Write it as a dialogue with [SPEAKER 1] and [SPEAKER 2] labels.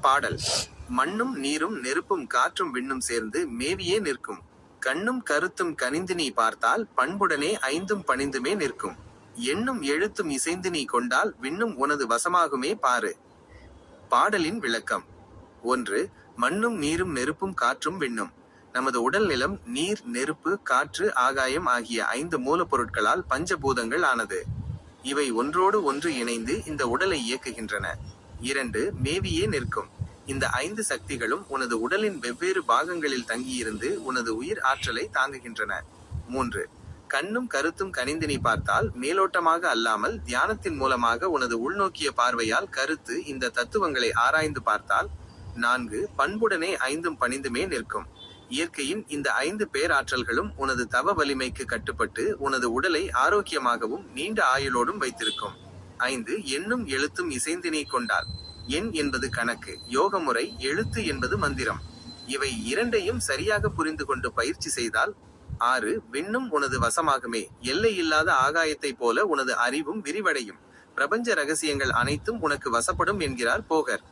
[SPEAKER 1] பாடல். மண்ணும் நீரும் நெருப்பும் காற்றும் விண்ணும் சேர்ந்து மேவியே நிற்கும். கண்ணும் கருத்தும் கனிந்து நீ பார்த்தால் பண்புடனே ஐந்தும் பணிந்துமே நிற்கும். எண்ணும் எழுத்தும் இசைந்து நீ கொண்டால் விண்ணும் உனது வசமாகுமே பாரு. பாடலின் விளக்கம். 1. மண்ணும் நீரும் நெருப்பும் காற்றும் விண்ணும். நமது உடல் நிலம் நீர், நெருப்பு, காற்று, ஆகாயம் ஆகிய 5 மூலப்பொருட்களால் பஞ்சபூதங்கள் ஆனது. இவை ஒன்றோடு ஒன்று இணைந்து இந்த உடலை இயக்குகின்றன. 2. மேவியே நிற்கும். இந்த 5 சக்திகளும் உனது உடலின் வெவ்வேறு பாகங்களில் தங்கியிருந்து உனது உயிர் ஆற்றலை தாங்குகின்றன. 3. கண்ணும் கருத்தும் கனிந்து நீ பார்த்தால் மேலோட்டமாக அல்லாமல் தியானத்தின் மூலமாக உனது உள்நோக்கிய பார்வையால் கருத்து இந்த தத்துவங்களை ஆராய்ந்து பார்த்தால். 4. பண்புடனே ஐந்தும் பணிந்துமே நிற்கும். இயற்கையின் இந்த 5 பேராற்றல்களும் உனது தவ வலிமைக்கு கட்டுப்பட்டு உனது உடலை ஆரோக்கியமாகவும் நீண்ட ஆயுளோடும் வைத்திருக்கும். 5. எண்ணும் எழுத்தும் இசைந்து நீ கொண்டால். எண் என்பது கணக்கு, யோக முறை, எழுத்து என்பது மந்திரம். இவை இரண்டையும் சரியாக புரிந்து கொண்டு பயிற்சி செய்தால். 6. விண்ணும் உனது வசமாகுமே. எல்லை இல்லாத ஆகாயத்தை போல உனது அறிவும் விரிவடையும். பிரபஞ்ச ரகசியங்கள் அனைத்தும் உனக்கு வசப்படும் என்கிறார் போகர்.